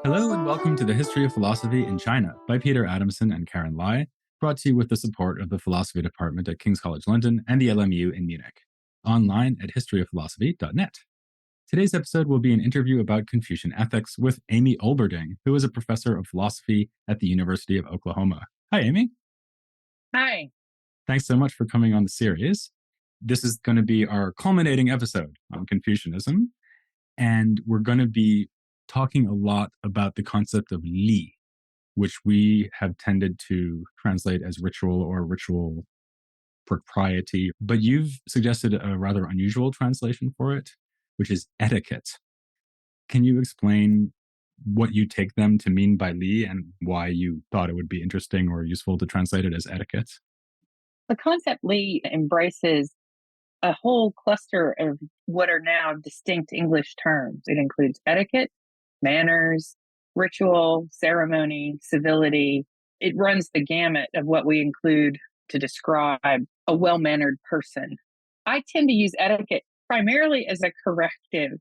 Hello and welcome to the History of Philosophy in China by Peter Adamson and Karen Lai, brought to you with the support of the Philosophy Department at King's College London and the LMU in Munich. Online at historyofphilosophy.net. Today's episode will be an interview about Confucian ethics with Amy Olberding, who is a professor of philosophy at the University of Oklahoma. Hi, Amy. Hi. Thanks so much for coming on the series. This is going to be our culminating episode on Confucianism, and we're going to be talking a lot about the concept of li, which we have tended to translate as ritual or ritual propriety. But you've suggested a rather unusual translation for it, which is etiquette. Can you explain what you take them to mean by li and why you thought it would be interesting or useful to translate it as etiquette? The concept li embraces a whole cluster of what are now distinct English terms. It includes etiquette, manners, ritual, ceremony, civility. It runs the gamut of what we include to describe a well-mannered person. I tend to use etiquette primarily as a corrective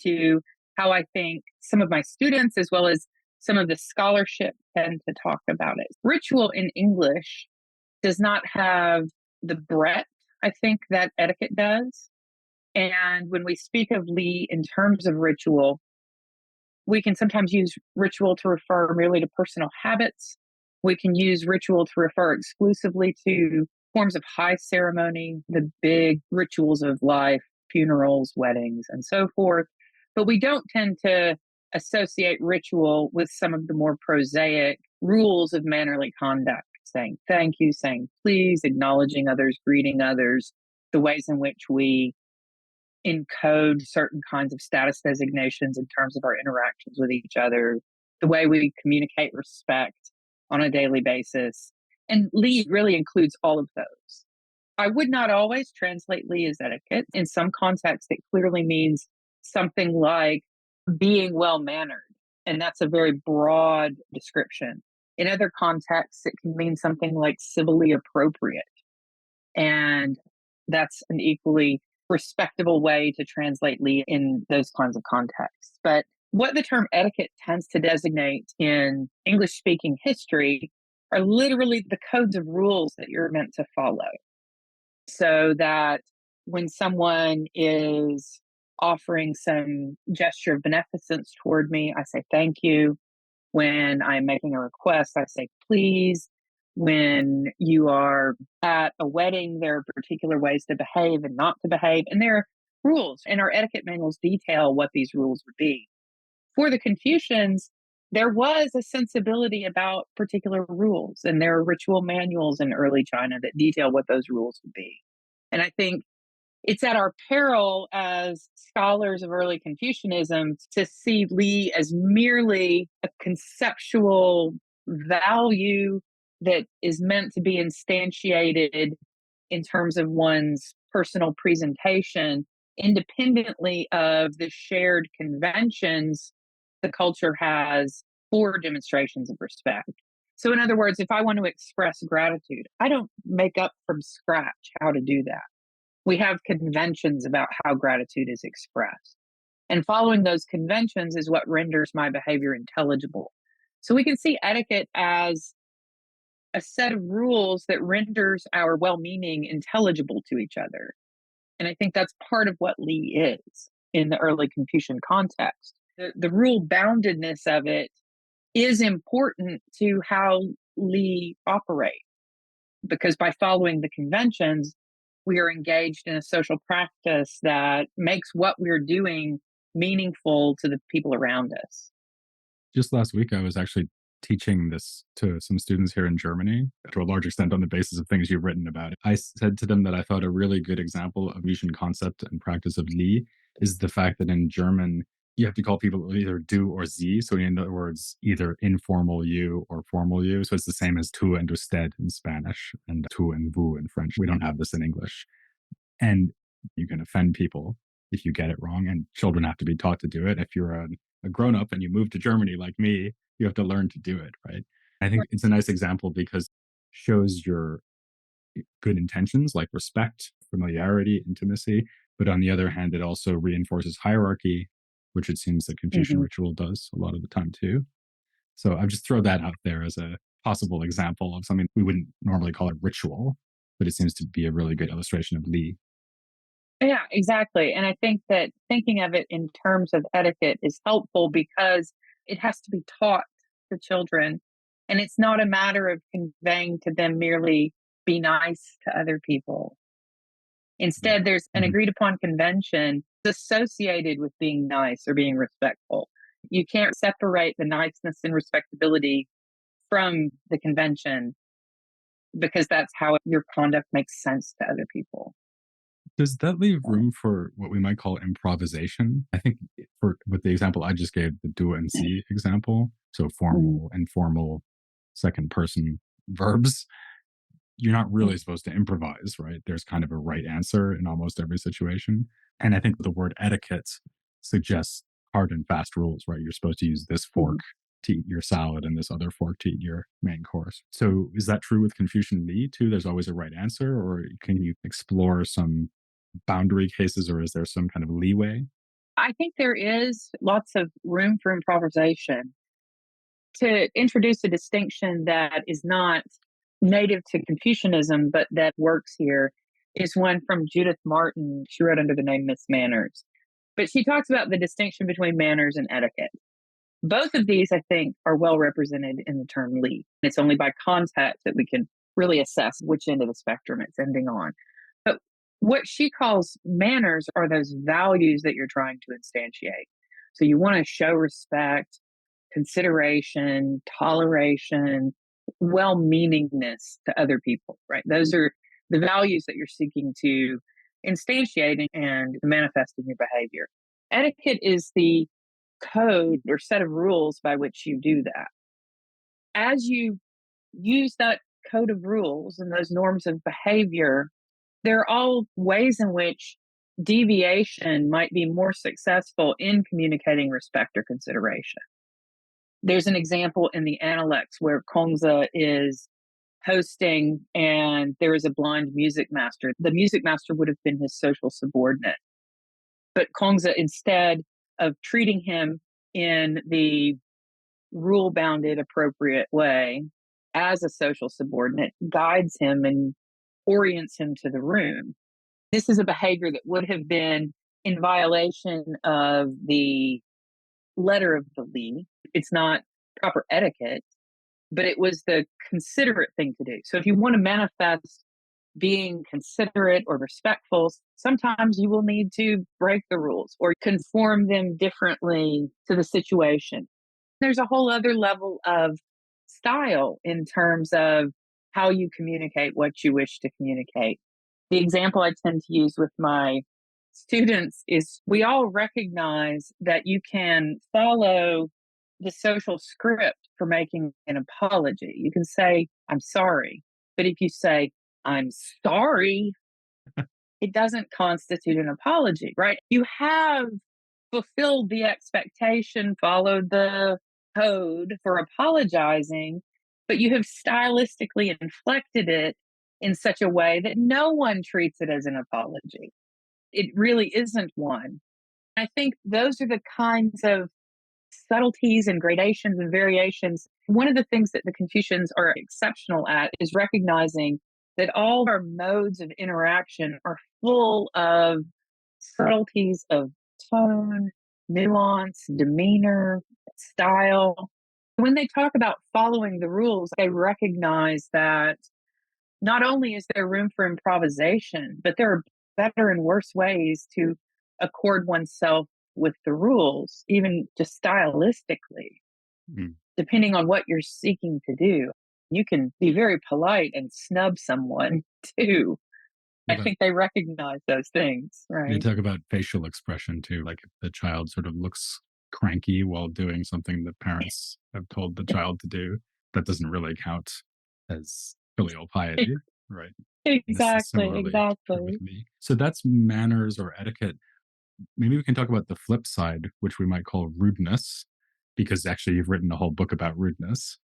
to how I think some of my students, as well as some of the scholarship, tend to talk about it. Ritual in English does not have the breadth, I think, that etiquette does. And when we speak of li in terms of ritual, we can sometimes use ritual to refer merely to personal habits. We can use ritual to refer exclusively to forms of high ceremony, the big rituals of life, funerals, weddings, and so forth. But we don't tend to associate ritual with some of the more prosaic rules of mannerly conduct, saying thank you, saying please, acknowledging others, greeting others, the ways in which we encode certain kinds of status designations in terms of our interactions with each other, the way we communicate respect on a daily basis. And li really includes all of those. I would not always translate li as etiquette. In some contexts, it clearly means something like being well mannered. And that's a very broad description. In other contexts, it can mean something like civilly appropriate. And that's an equally respectable way to translate li in those kinds of contexts. But what the term etiquette tends to designate in English speaking history are literally the codes of rules that you're meant to follow. So that when someone is offering some gesture of beneficence toward me, I say thank you. When I'm making a request, I say please. When you are at a wedding, there are particular ways to behave and not to behave. And there are rules, and our etiquette manuals detail what these rules would be. For the Confucians, there was a sensibility about particular rules, and there are ritual manuals in early China that detail what those rules would be. And I think it's at our peril as scholars of early Confucianism to see li as merely a conceptual value that is meant to be instantiated in terms of one's personal presentation, independently of the shared conventions the culture has for demonstrations of respect. So, in other words, if I want to express gratitude, I don't make up from scratch how to do that. We have conventions about how gratitude is expressed. And following those conventions is what renders my behavior intelligible. So we can see etiquette as a set of rules that renders our well-meaning intelligible to each other. And I think that's part of what li is in the early Confucian context. The rule boundedness of it is important to how li operate, because by following the conventions, we are engaged in a social practice that makes what we're doing meaningful to the people around us. Just last week, I was actually teaching this to some students here in Germany, to a large extent on the basis of things you've written about it. I said to them that I thought a really good example of Confucian concept and practice of li is the fact that in German, you have to call people either du or sie. So in other words, either informal you or formal you. So it's the same as tu and usted in Spanish and tu and vous in French. We don't have this in English. And you can offend people if you get it wrong. And children have to be taught to do it. If you're a grown up and you move to Germany like me, you have to learn to do it, right? I think it's a nice example because shows your good intentions like respect, familiarity, intimacy. But on the other hand, it also reinforces hierarchy, which it seems that Confucian Hmm. ritual does a lot of the time too. So I just throw that out there as a possible example of something we wouldn't normally call a ritual, but it seems to be a really good illustration of Li. Yeah, exactly. And I think that thinking of it in terms of etiquette is helpful because it has to be taught to children. And it's not a matter of conveying to them merely be nice to other people. Instead, there's an Mhm. agreed upon convention associated with being nice or being respectful. You can't separate the niceness and respectability from the convention because that's how your conduct makes sense to other people. Does that leave room for what we might call improvisation? I think for with the example I just gave, the do and see example, so Mhm. formal, informal, second person verbs, you're not really supposed to improvise, right? There's kind of a right answer in almost every situation. And I think the word etiquette suggests hard and fast rules, right? You're supposed to use this fork Mhm. to eat your salad and this other fork to eat your main course. So is that true with Confucian Li too? There's always a right answer, or can you explore some boundary cases, or is there some kind of leeway? I think there is lots of room for improvisation. To introduce a distinction that is not native to Confucianism, but that works here, is one from Judith Martin. She wrote under the name Miss Manners. But she talks about the distinction between manners and etiquette. Both of these, I think, are well represented in the term Lee. It's only by context that we can really assess which end of the spectrum it's ending on. But what she calls manners are those values that you're trying to instantiate. So you want to show respect, consideration, toleration, well meaningness to other people, right? Those are the values that you're seeking to instantiate and manifest in your behavior. Etiquette is the code or set of rules by which you do that. As you use that code of rules and those norms of behavior, there are all ways in which deviation might be more successful in communicating respect or consideration. There's an example in the Analects where Kongza is hosting and there is a blind music master. The music master would have been his social subordinate. But Kongza, instead of treating him in the rule bounded, appropriate way as a social subordinate, guides him and orients him to the room. This is a behavior that would have been in violation of the letter of the Li. It's not proper etiquette, but it was the considerate thing to do. So if you want to manifest being considerate or respectful, sometimes you will need to break the rules or conform them differently to the situation. There's a whole other level of style in terms of how you communicate what you wish to communicate. The example I tend to use with my students is we all recognize that you can follow the social script for making an apology. You can say, I'm sorry. But if you say, I'm sorry, it doesn't constitute an apology, right? You have fulfilled the expectation, followed the code for apologizing, but you have stylistically inflected it in such a way that no one treats it as an apology. It really isn't one. I think those are the kinds of subtleties and gradations and variations. One of the things that the Confucians are exceptional at is recognizing that all our modes of interaction are full of subtleties of tone, nuance, demeanor, style. When they talk about following the rules, they recognize that not only is there room for improvisation, but there are better and worse ways to accord oneself with the rules, even just stylistically, Mm. depending on what you're seeking to do. You can be very polite and snub someone too. What I about think they recognize those things, they right? talk about facial expression too, like if the child sort of looks cranky while doing something the parents have told the child to do, that doesn't really count as filial piety, right? This is Exactly, similarly true with exactly. me. So that's manners or etiquette. Maybe we can talk about the flip side, which we might call rudeness, because actually you've written a whole book about rudeness.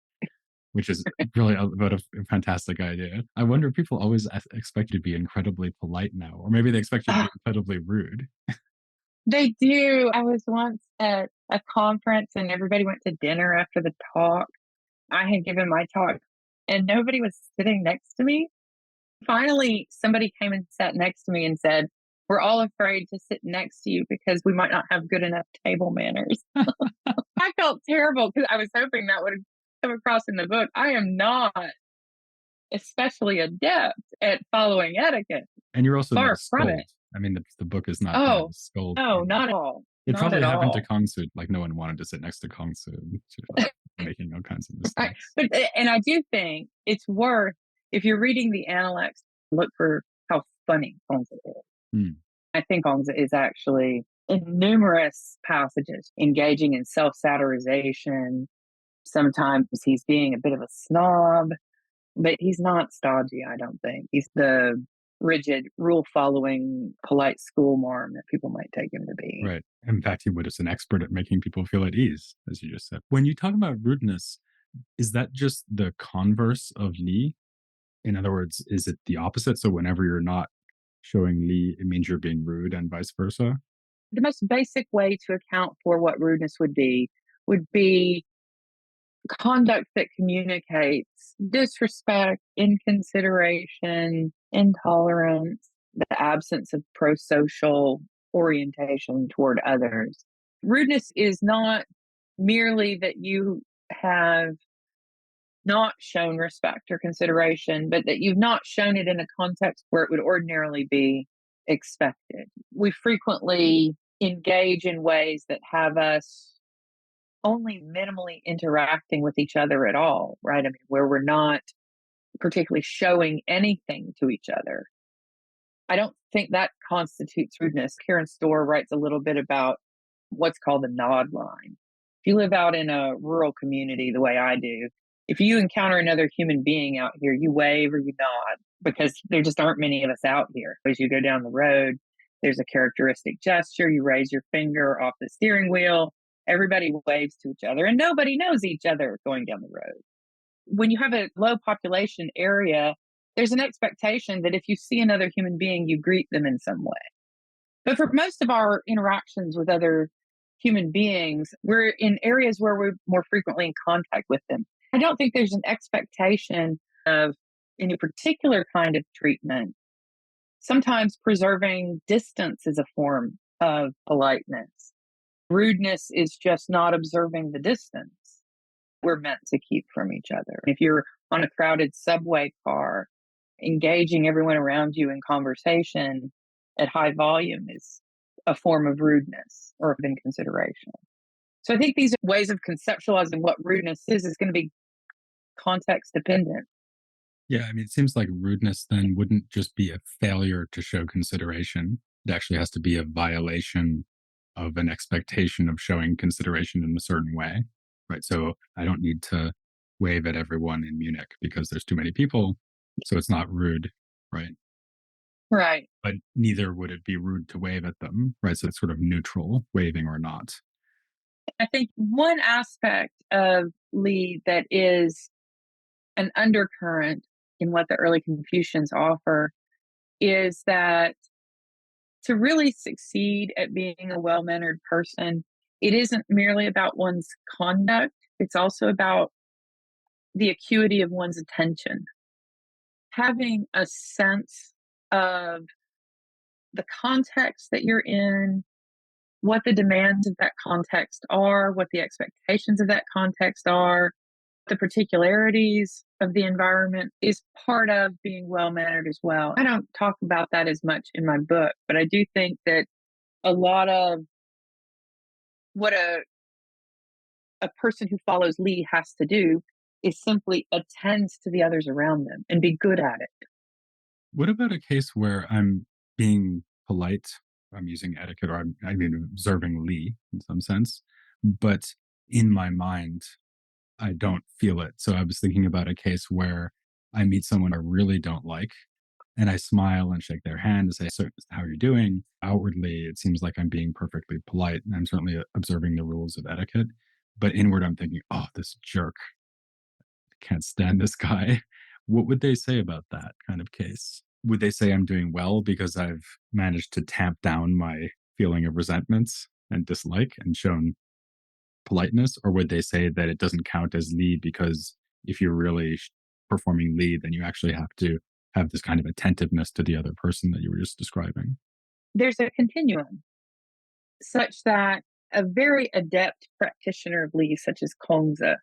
which is really about a fantastic idea. I wonder if people always expect you to be incredibly polite now, or maybe they expect you to be Ah, incredibly rude. they do. I was once at a conference and everybody went to dinner after the talk. I had given my talk and nobody was sitting next to me. Finally, somebody came and sat next to me and said, "We're all afraid to sit next to you because we might not have good enough table manners." I felt terrible because I was hoping that would come across in the book. I am not especially adept at following etiquette. And you're also not a Far from it. scold. I mean, the book is not meant Oh, to scold no, anyone. not at all. It Not at probably happened to all. Kongsu, like, no one wanted to sit next to Kongsu, she was, like, making all kinds of I, mistakes. but and I do think it's worth if you're reading the Analects, look for how funny Ponza is. Mm, I think Ponza is actually in numerous passages engaging in self-satirization. Sometimes he's being a bit of a snob, but he's not stodgy, I don't think. He's the rigid, rule following, polite school marm that people might take him to be. right. In fact, he was an expert at making people feel at ease, as you just said. When you talk about rudeness, is that just the converse of Li? In other words, is it the opposite? So whenever you're not showing Li, it means you're being rude and vice versa? The most basic way to account for what rudeness would be conduct that communicates disrespect, inconsideration, intolerance, the absence of pro social orientation toward others. Rudeness is not merely that you have not shown respect or consideration, but that you've not shown it in a context where it would ordinarily be expected. We frequently engage in ways that have us only minimally interacting with each other at all, right? I mean, where we're not particularly showing anything to each other. I don't think that constitutes rudeness. Karen Storr writes a little bit about what's called the nod line. If you live out in a rural community the way I do, if you encounter another human being out here, you wave or you nod because there just aren't many of us out here. As you go down the road, there's a characteristic gesture. You raise your finger off the steering wheel. Everybody waves to each other and nobody knows each other going down the road. When you have a low population area, there's an expectation that if you see another human being, you greet them in some way. But for most of our interactions with other human beings, we're in areas where we're more frequently in contact with them. I don't think there's an expectation of any particular kind of treatment. Sometimes preserving distance is a form of politeness. Rudeness is just not observing the distance we're meant to keep from each other. If you're on a crowded subway car, engaging everyone around you in conversation at high volume is a form of rudeness or of inconsideration. So I think these ways of conceptualizing what rudeness is going to be context dependent. Yeah, I mean, it seems like rudeness then wouldn't just be a failure to show consideration. It actually has to be a violation of an expectation of showing consideration in a certain way, right? So I don't need to wave at everyone in Munich because there's too many people. So it's not rude, right? Right. But neither would it be rude to wave at them, right? So it's sort of neutral, waving or not. I think one aspect of Lee that is an undercurrent in what the early Confucians offer is that to really succeed at being a well mannered person, it isn't merely about one's conduct, it's also about the acuity of one's attention. Having a sense of the context that you're in, what the demands of that context are, what the expectations of that context are, the particularities of the environment is part of being well mannered as well. I don't talk about that as much in my book, but I do think that a lot of what a person who follows Lee has to do is simply attend to the others around them and be good at it. What about a case where I'm being polite? I'm using etiquette, or I mean, observing Lee in some sense, but in my mind, I don't feel it. So I was thinking about a case where I meet someone I really don't like, and I smile and shake their hand and say, "So, how are you doing?" Outwardly, it seems like I'm being perfectly polite, and I'm certainly observing the rules of etiquette. But inward, I'm thinking, "Oh, this jerk can't stand this guy. What would they say about that kind of case? Would they say I'm doing well because I've managed to tamp down my feeling of resentments and dislike and shown politeness? Or would they say that it doesn't count as lead because if you're really performing lead, then you actually have to have this kind of attentiveness to the other person that you were just describing? There's a continuum such that a very adept practitioner of Li, such as Kongza,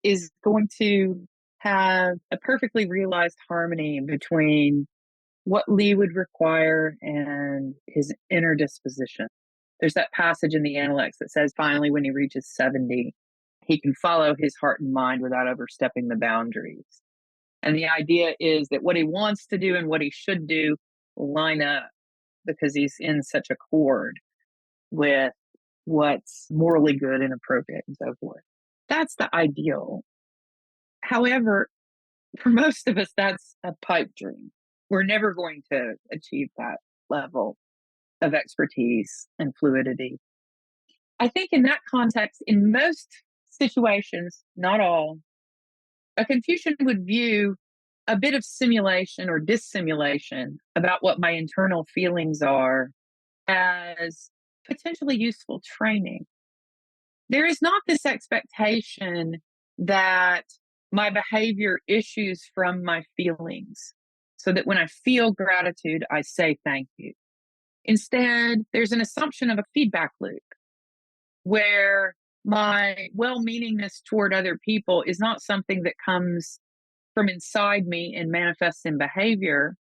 is going to have a perfectly realized harmony between what Li would require and his inner disposition. There's that passage in the Analects that says finally, when he reaches 70, he can follow his heart and mind without overstepping the boundaries. And the idea is that what he wants to do and what he should do line up because he's in such accord with what's morally good and appropriate and so forth. That's the ideal. However, for most of us, that's a pipe dream. We're never going to achieve that level of expertise and fluidity. I think in that context, in most situations, not all, a Confucian would view a bit of simulation or dissimulation about what my internal feelings are as potentially useful training. There is not this expectation that my behavior issues from my feelings, so that when I feel gratitude, I say thank you. Instead, there's an assumption of a feedback loop where my well meaningness toward other people is not something that comes from inside me and manifests in behavior.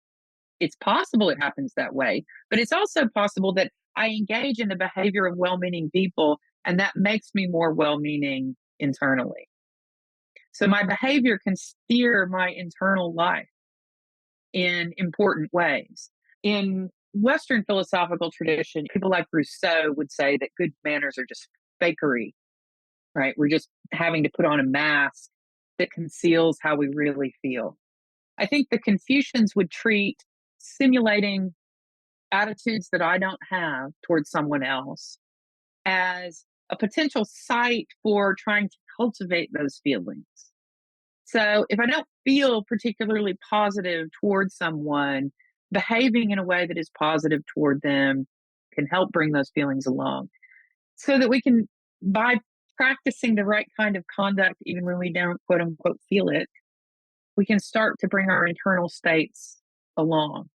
It's possible it happens that way, but it's also possible that I engage in the behavior of well meaning people, and that makes me more well meaning internally. So my behavior can steer my internal life in important ways. In Western philosophical tradition, people like Rousseau would say that good manners are just fakery, right? We're just having to put on a mask that conceals how we really feel. I think the Confucians would treat simulating attitudes that I don't have towards someone else as a potential site for trying to cultivate those feelings. So if I don't feel particularly positive towards someone, behaving in a way that is positive toward them can help bring those feelings along so that we can, by practicing the right kind of conduct, even when we don't quote unquote feel it, we can start to bring our internal states along.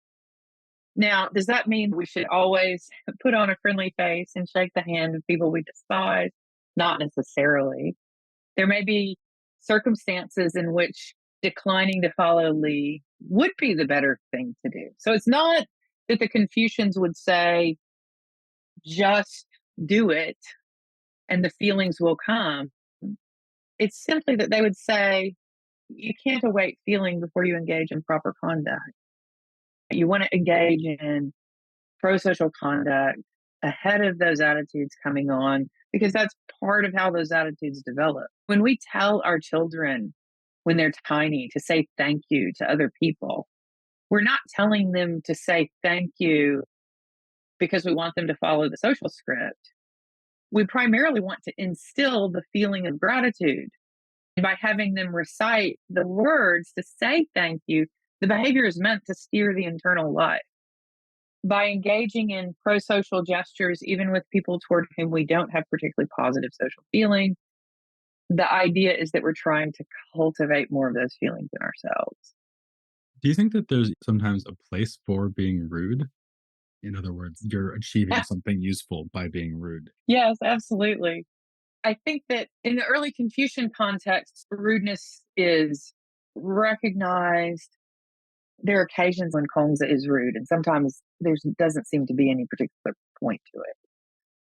Now, does that mean we should always put on a friendly face and shake the hand of people we despise? Not necessarily. There may be circumstances in which declining to follow Li would be the better thing to do. So it's not that the Confucians would say, just do it and the feelings will come. It's simply that they would say, you can't await feeling before you engage in proper conduct. You want to engage in pro social conduct ahead of those attitudes coming on, because that's part of how those attitudes develop. When we tell our children when they're tiny to say thank you to other people, we're not telling them to say thank you because we want them to follow the social script. We primarily want to instill the feeling of gratitude. And by having them recite the words to say thank you, the behavior is meant to steer the internal life. By engaging in pro social gestures, even with people toward whom we don't have particularly positive social feeling, the idea is that we're trying to cultivate more of those feelings in ourselves. Do you think that there's sometimes a place for being rude? In other words, you're achieving something useful by being rude. Yes, absolutely. I think that in the early Confucian context, rudeness is recognized. There are occasions when Kongza is rude, and sometimes there doesn't seem to be any particular point to it.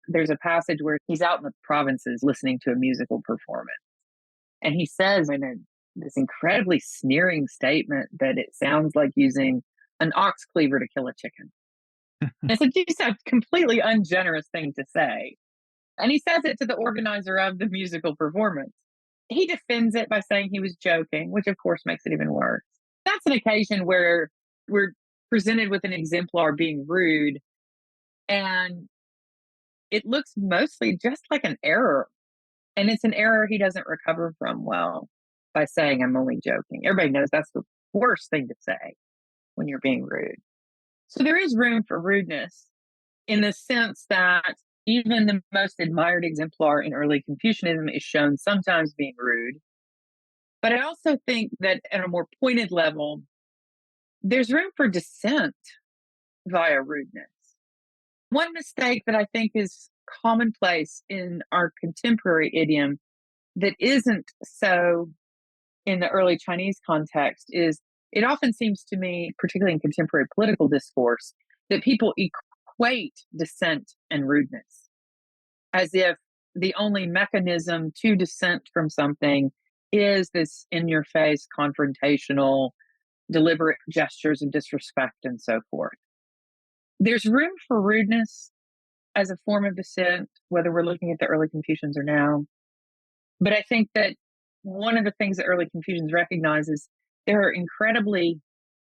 There's a passage where he's out in the provinces listening to a musical performance, and he says this incredibly sneering statement that it sounds like using an ox cleaver to kill a chicken. It's just a completely ungenerous thing to say. And he says it to the organizer of the musical performance. He defends it by saying he was joking, which of course makes it even worse. That's an occasion where we're presented with an exemplar being rude, and it looks mostly just like an error. And it's an error he doesn't recover from well. by saying, I'm only joking. Everybody knows that's the worst thing to say when you're being rude. So there is room for rudeness in the sense that even the most admired exemplar in early Confucianism is shown sometimes being rude. But I also think that at a more pointed level, there's room for dissent via rudeness. One mistake that I think is commonplace in our contemporary idiom that isn't so in the early Chinese context is it often seems to me, particularly in contemporary political discourse, that people equate dissent and rudeness as if the only mechanism to dissent from something is this in your face, confrontational, deliberate gestures of disrespect and so forth. There's room for rudeness as a form of dissent, whether we're looking at the early Confucians or now. But I think that one of the things that early Confucians recognize is there are incredibly,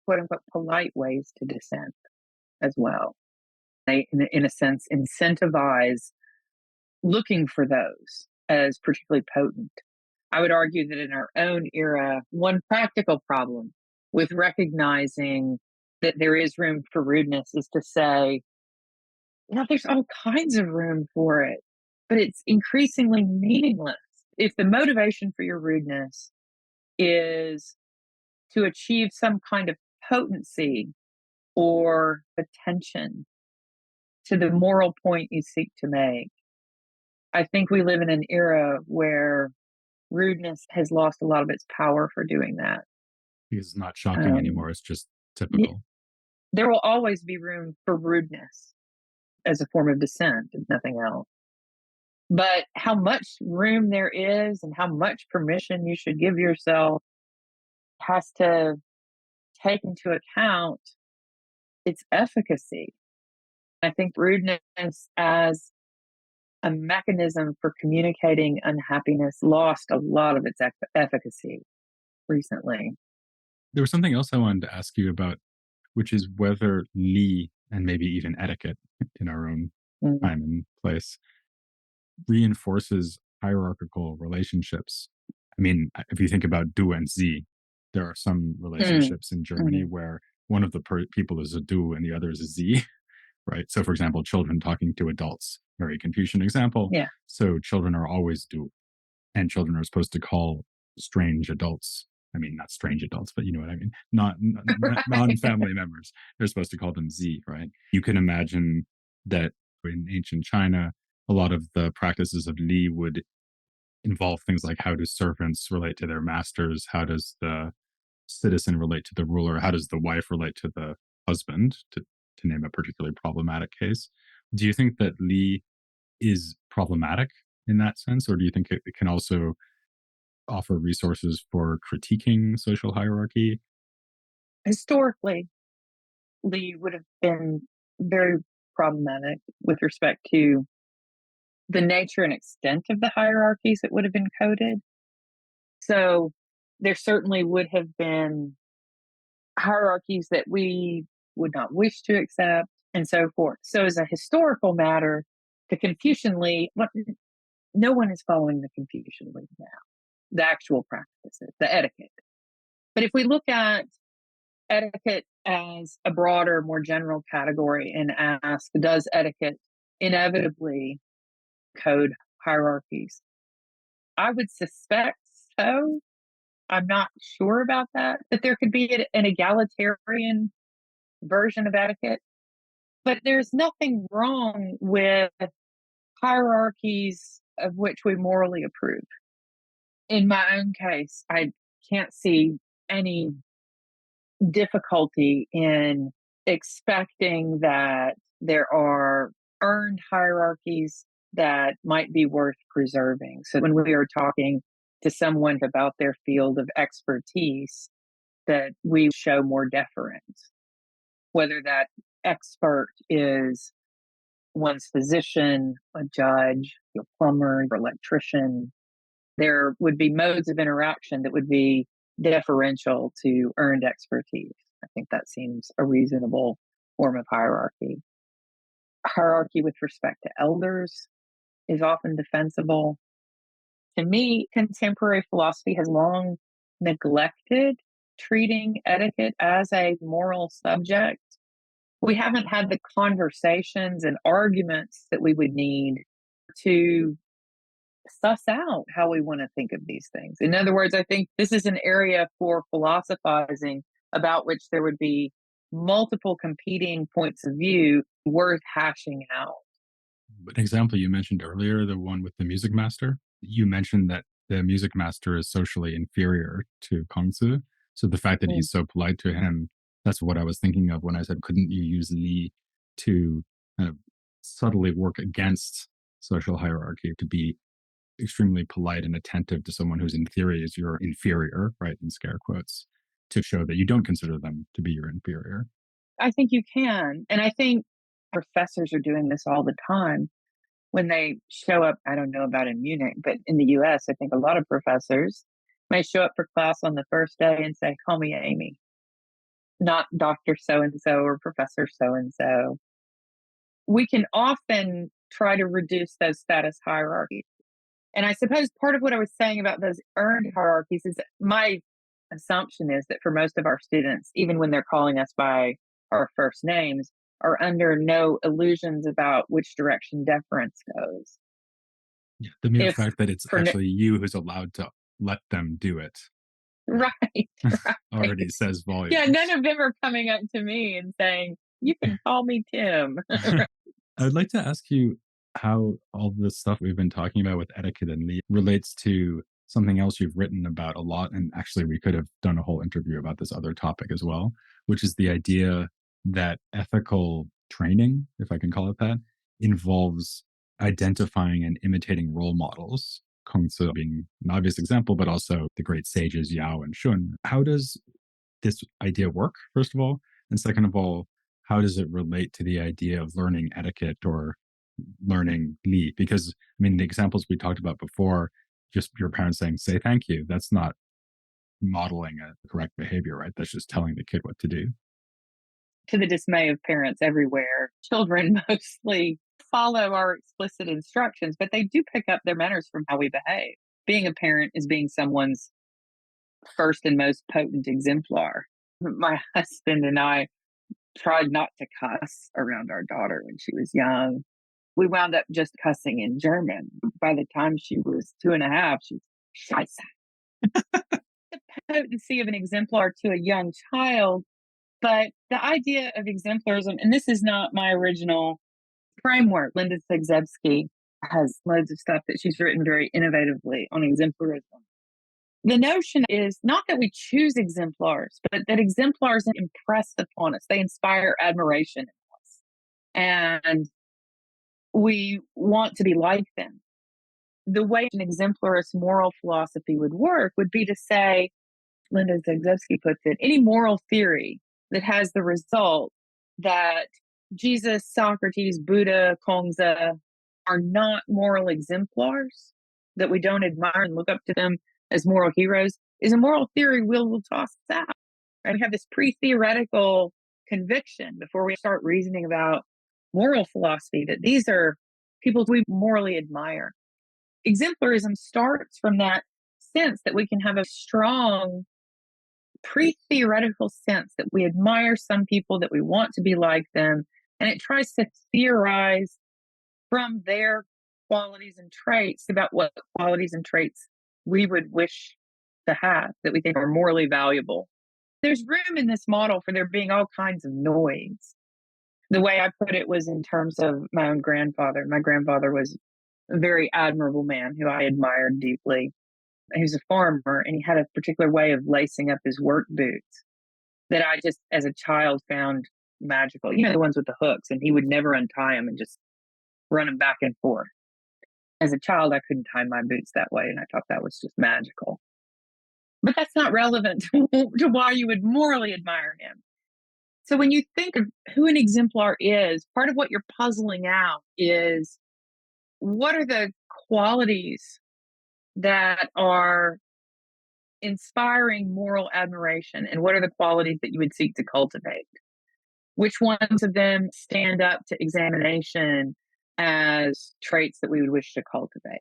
quote unquote, polite ways to dissent as well. They, in a sense, incentivize looking for those as particularly potent. I would argue that in our own era, one practical problem with recognizing that there is room for rudeness is to say, there's all kinds of room for it, but it's increasingly meaningless. If the motivation for your rudeness is to achieve some kind of potency or attention to the moral point you seek to make, I think we live in an era where rudeness has lost a lot of its power for doing that. Because it's not shocking Um, anymore, it's just y- typical. there will always be room for rudeness as a form of dissent, if nothing else. But how much room there is and how much permission you should give yourself has to take into account its efficacy. I think rudeness as a mechanism for communicating unhappiness lost a lot of its efficacy recently. There was something else I wanted to ask you about, which is whether Li and maybe even etiquette in our own Mm, time and place reinforces hierarchical relationships. I mean, if you think about du and sie, there are some mm, relationships in Germany mhm. where one of the people is a du and the other is a sie, right? So, for example, children talking to adults, very Confucian example. Yeah. So, children are always du, and children are supposed to call strange adults. I mean, not strange adults, but you know what I mean. Not Right. non-family members. They're supposed to call them Z, right? You can imagine that in ancient China, a lot of the practices of Li would involve things like how do servants relate to their masters? How does the citizen relate to the ruler? How does the wife relate to the husband? To name a particularly problematic case. Do you think that Li is problematic in that sense, or do you think it can also offer resources for critiquing social hierarchy? Historically, Lee would have been very problematic with respect to the nature and extent of the hierarchies that would have been coded. So there certainly would have been hierarchies that we would not wish to accept and so forth. So as a historical matter, the Confucian Lee, no one is following the Confucian Lee now, the actual practices, the etiquette. But if we look at etiquette as a broader, more general category and ask, does etiquette inevitably code hierarchies? I would suspect so. I'm not sure about that, that there could be an egalitarian version of etiquette, but there's nothing wrong with hierarchies of which we morally approve. In my own case, I can't see any difficulty in expecting that there are earned hierarchies that might be worth preserving. So when we are talking to someone about their field of expertise, that we show more deference, whether that expert is one's physician, a judge, a plumber, or electrician. There would be modes of interaction that would be deferential to earned expertise. I think that seems a reasonable form of hierarchy. Hierarchy with respect to elders is often defensible. To me, contemporary philosophy has long neglected treating etiquette as a moral subject. We haven't had the conversations and arguments that we would need to suss out how we want to think of these things. In other words, I think this is an area for philosophizing about which there would be multiple competing points of view worth hashing out. An example you mentioned earlier, the one with the music master, you mentioned that the music master is socially inferior to Kongzi. So the fact that Mm. he's so polite to him, that's what I was thinking of when I said, couldn't you use Li to kind of subtly work against social hierarchy to be extremely polite and attentive to someone who's in theory is your inferior, right? In scare quotes, to show that you don't consider them to be your inferior. I think you can. And I think professors are doing this all the time when they show up. I don't know about in Munich, but in the US, I think a lot of professors may show up for class on the first day and say, call me Amy, not Dr. So and so or Professor so and so. We can often try to reduce those status hierarchies. And I suppose part of what I was saying about those earned hierarchies is that my assumption is that for most of our students, even when they're calling us by our first names, are under no illusions about which direction deference goes. Yeah. The mere If fact that it's for actually you who's allowed to let them do it right, right. already says Yeah, none volumes. of them are coming up to me and saying, you can call me Tim. I would like to ask you how all this stuff we've been talking about with etiquette and Lee relates to something else you've written about a lot. And actually, we could have done a whole interview about this other topic as well, which is the idea that ethical training, if I can call it that, involves identifying and imitating role models. Kongzi being an obvious example, but also the great sages Yao and Shun. How does this idea work, first of all? And second of all, how does it relate to the idea of learning etiquette or learning Li? Because, I mean, the examples we talked about before, just your parents saying, say thank you, that's not modeling a correct behavior, right? That's just telling the kid what to do. To the dismay of parents everywhere, children mostly follow our explicit instructions, but they do pick up their manners from how we behave. Being a parent is being someone's first and most potent exemplar. My husband and I tried not to cuss around our daughter when she was young. We wound up just cussing in German. By the time she was 2.5, she was scheiße. The potency of an exemplar to a young child, but the idea of exemplarism, and this is not my original framework. Linda Zagzebski has loads of stuff that she's written very innovatively on exemplarism. The notion is not that we choose exemplars, but that exemplars impress upon us. They inspire admiration in us. And we want to be like them. The way an exemplarist moral philosophy would work would be to say, Linda Zagzebski puts it, any moral theory that has the result that Jesus, Socrates, Buddha, Kongzi are not moral exemplars, that we don't admire and look up to them as moral heroes, is a moral theory we'll toss out. Right? We have this pre-theoretical conviction before we start reasoning about moral philosophy that these are people we morally admire. Exemplarism starts from that sense that we can have a strong pre-theoretical sense that we admire some people, that we want to be like them, and it tries to theorize from their qualities and traits about what qualities and traits we would wish to have that we think are morally valuable. There's room in this model for there being all kinds of noise. The way I put it was in terms of my own grandfather. My grandfather was a very admirable man who I admired deeply. He was a farmer and he had a particular way of lacing up his work boots that I just, as a child, found magical. You know, the ones with the hooks, and he would never untie them and just run them back and forth. As a child, I couldn't tie my boots that way, and I thought that was just magical. But that's not relevant to why you would morally admire him. So when you think of who an exemplar is, part of what you're puzzling out is what are the qualities that are inspiring moral admiration, and what are the qualities that you would seek to cultivate? Which ones of them stand up to examination as traits that we would wish to cultivate?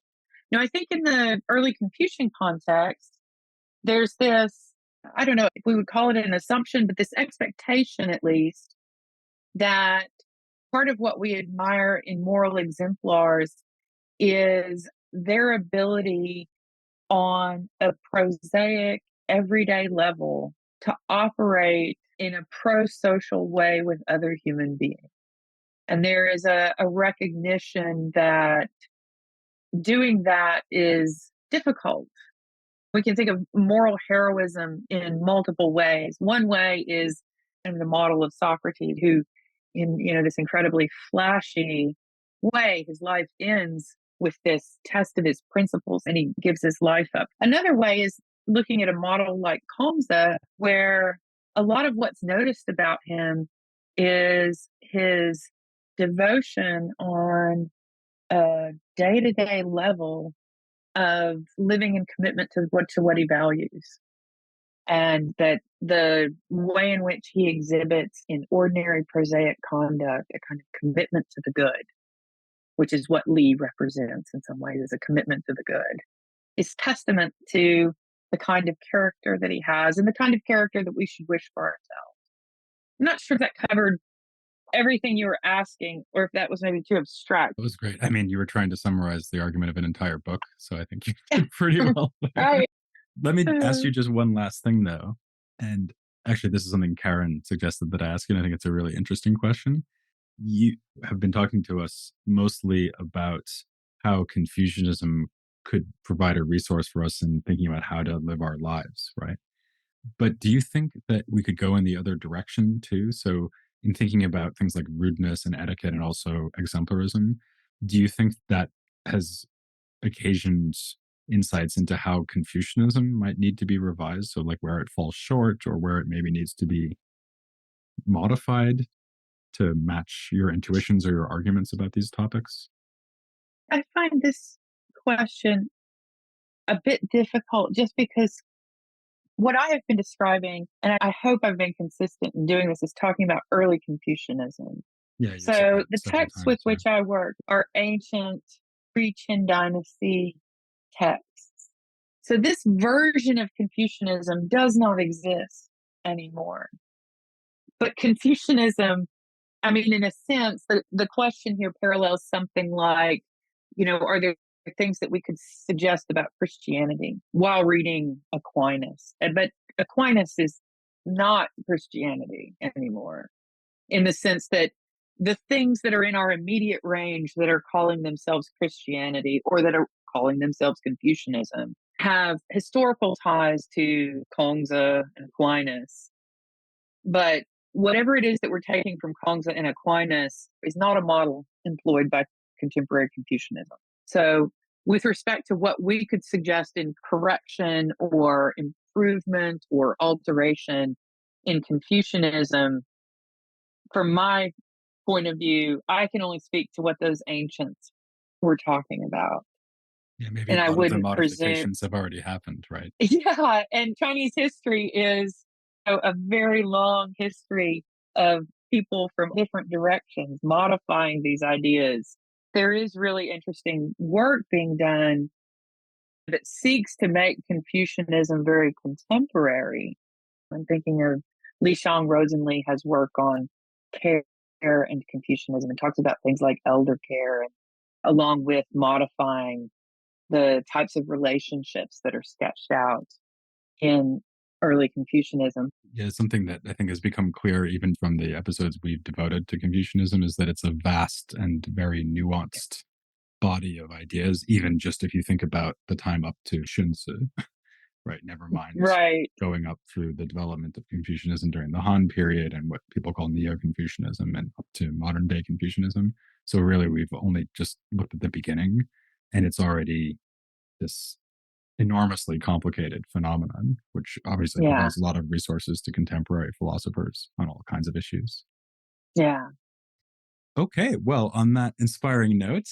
Now, I think in the early Confucian context, there's this, I don't know if we would call it an assumption, but this expectation, at least, that part of what we admire in moral exemplars is their ability on a prosaic, everyday level to operate in a pro social way with other human beings. And there is a recognition that doing that is difficult. We can think of moral heroism in multiple ways. One way is in the model of Socrates, who, in this incredibly flashy way, his life ends with this test of his principles, and he gives his life up. Another way is looking at a model like Comza, where a lot of what's noticed about him is his devotion on a day-to-day level of living in commitment to what he values, and that the way in which he exhibits in ordinary prosaic conduct a kind of commitment to the good, which is what Lee represents in some ways as a commitment to the good, is testament to the kind of character that he has and the kind of character that we should wish for ourselves. I'm not sure if that covered everything you were asking, or if that was maybe too abstract. It was great. I mean, you were trying to summarize the argument of an entire book, so I think you did pretty well there. Right. Let me ask you just one last thing, though. And actually, this is something Karen suggested that I ask you, and I think it's a really interesting question. You have been talking to us mostly about how Confucianism could provide a resource for us in thinking about how to live our lives, right? But do you think that we could go in the other direction too? So, in thinking about things like rudeness and etiquette and also exemplarism, do you think that has occasioned insights into how Confucianism might need to be revised? So, like where it falls short or where it maybe needs to be modified to match your intuitions or your arguments about these topics? I find this question a bit difficult just because what I have been describing, and I hope I've been consistent in doing this, is talking about early Confucianism. Yeah, you've said So that the several texts with times. Yeah. which I work are ancient pre Qin dynasty texts. So this version of Confucianism does not exist anymore. But Confucianism, I mean, in a sense, the question here parallels something like, are there things that we could suggest about Christianity while reading Aquinas? But Aquinas is not Christianity anymore, in the sense that the things that are in our immediate range that are calling themselves Christianity or that are calling themselves Confucianism have historical ties to Kongzi and Aquinas. But whatever it is that we're taking from Kongzi and Aquinas is not a model employed by contemporary Confucianism. So, with respect to what we could suggest in correction or improvement or alteration in Confucianism, from my point of view, I can only speak to what those ancients were talking about. Yeah, maybe And a I lot of the wouldn't presume, modifications have already happened, right? yeah, and Chinese history is a very long history of people from different directions modifying these ideas. There is really interesting work being done that seeks to make Confucianism very contemporary. I'm thinking of Li Shang Rosenli has work on care and Confucianism and talks about things like elder care, and along with modifying the types of relationships that are sketched out in early Confucianism. Yeah, something that I think has become clear even from the episodes we've devoted to Confucianism is that it's a vast and very nuanced body of ideas, even just if you think about the time up to Xunzi, right? Never mind Right. going up through the development of Confucianism during the Han period and what people call Neo Confucianism and up to modern day Confucianism. So, really, we've only just looked at the beginning, and it's already this enormously complicated phenomenon, which obviously Yeah. provides a lot of resources to contemporary philosophers on all kinds of issues. Yeah. Okay, well, on that inspiring note,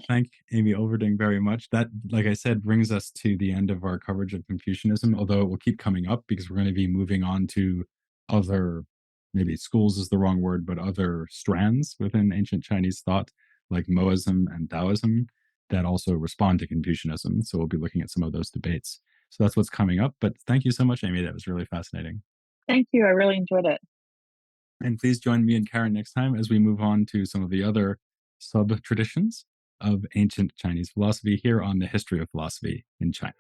thank Amy Overding very much. That, like I said, brings us to the end of our coverage of Confucianism, although it will keep coming up because we're going to be moving on to other, maybe schools is the wrong word, but other strands within ancient Chinese thought, like Moism and Taoism, that also respond to Confucianism. So we'll be looking at some of those debates. So that's what's coming up. But thank you so much, Amy. That was really fascinating. Thank you. I really enjoyed it. And please join me and Karen next time as we move on to some of the other sub traditions of ancient Chinese philosophy here on the history of philosophy in China.